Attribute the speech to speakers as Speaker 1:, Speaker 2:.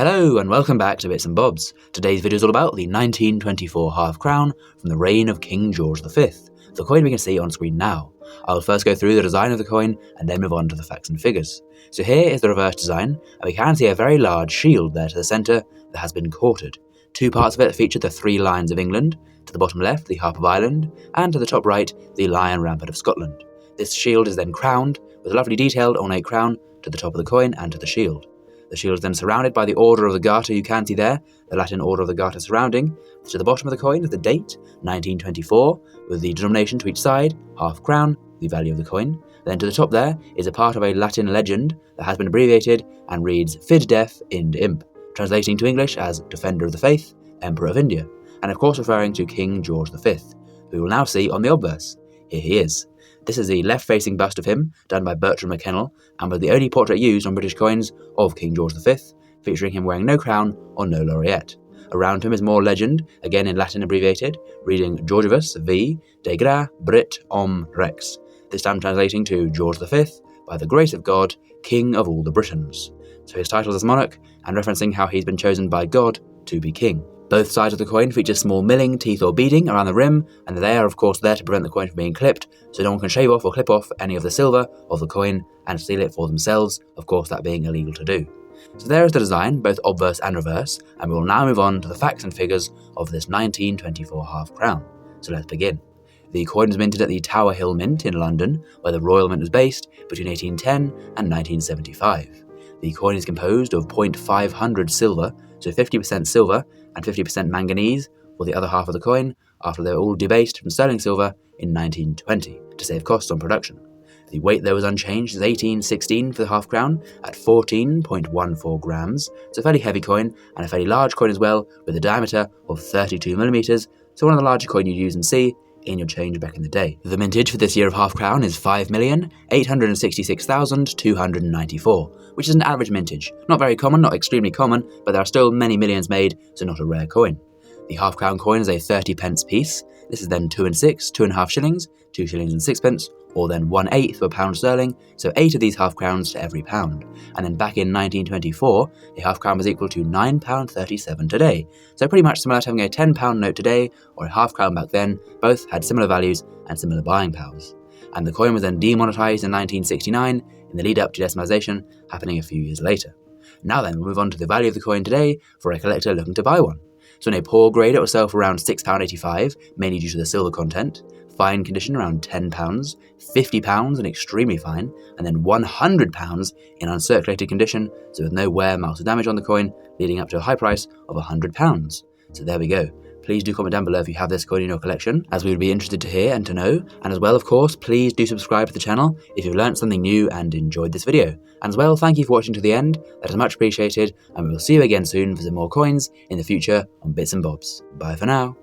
Speaker 1: Hello and welcome back to Bits and Bobs. Today's video is all about the 1924 half crown from the reign of King George V, the coin we can see on screen now. I'll first go through the design of the coin and then move on to the facts and figures. So here is the reverse design, and we can see a very large shield there to the centre that has been quartered. Two parts of it feature the three lions of England, to the bottom left the Harp of Ireland, and to the top right the Lion Rampart of Scotland. This shield is then crowned with a lovely detailed ornate crown to the top of the coin and to the shield. The shield is then surrounded by the Order of the Garter you can see there, the Latin Order of the Garter surrounding. To the bottom of the coin is the date, 1924, with the denomination to each side, half crown, the value of the coin. Then to the top there is a part of a Latin legend that has been abbreviated and reads Fid Def Ind Imp, translating to English as Defender of the Faith, Emperor of India, and of course referring to King George V, who we will now see on the obverse. Here he is. This is the left-facing bust of him, done by Bertram McKennell, and was the only portrait used on British coins of King George V, featuring him wearing no crown or no laureate. Around him is more legend, again in Latin abbreviated, reading Georgius V. de gra Brit Om Rex, this time translating to George V, by the grace of God, King of all the Britons. So his titles as monarch, and referencing how he's been chosen by God to be king. Both sides of the coin feature small milling, teeth or beading around the rim, and they are of course there to prevent the coin from being clipped, so no one can shave off or clip off any of the silver of the coin and steal it for themselves, of course that being illegal to do. So there is the design, both obverse and reverse, and we will now move on to the facts and figures of this 1924 half crown. So let's begin. The coin was minted at the Tower Hill Mint in London, where the Royal Mint was based between 1810 and 1975. The coin is composed of 0.500 silver, so 50% silver and 50% manganese for the other half of the coin, after they were all debased from sterling silver in 1920 to save costs on production. The weight though was unchanged as 1816 for the half crown at 14.14 grams. It's a fairly heavy coin and a fairly large coin as well, with a diameter of 32mm, so one of the larger coin you'd use and see in your change back in the day. The mintage for this year of half crown is 5,866,294, which is an average mintage. Not very common, not extremely common, but there are still many millions made, so not a rare coin. The half crown coin is a 30p piece. This is then 2 and 6, 2.5 shillings, 2 shillings and sixpence, or then 1/8 of a pound sterling, so 8 of these half crowns to every pound. And then back in 1924, a half crown was equal to £9.37 today. So pretty much similar to having a £10 note today, or a half crown back then. Both had similar values and similar buying powers. And the coin was then demonetised in 1969, in the lead up to decimalisation, happening a few years later. Now then, we'll move on to the value of the coin today for a collector looking to buy one. So in a poor grade, it will sell for around £6.85, mainly due to the silver content. Fine condition around £10, £50 in extremely fine, and then £100 in uncirculated condition, so with no wear, marks or damage on the coin, leading up to a high price of £100. So there we go. Please do comment down below if you have this coin in your collection, as we would be interested to hear and to know. And as well, of course, please do subscribe to the channel if you've learned something new and enjoyed this video. And as well, thank you for watching to the end. That is much appreciated, and we will see you again soon for some more coins in the future on Bits and Bobs. Bye for now.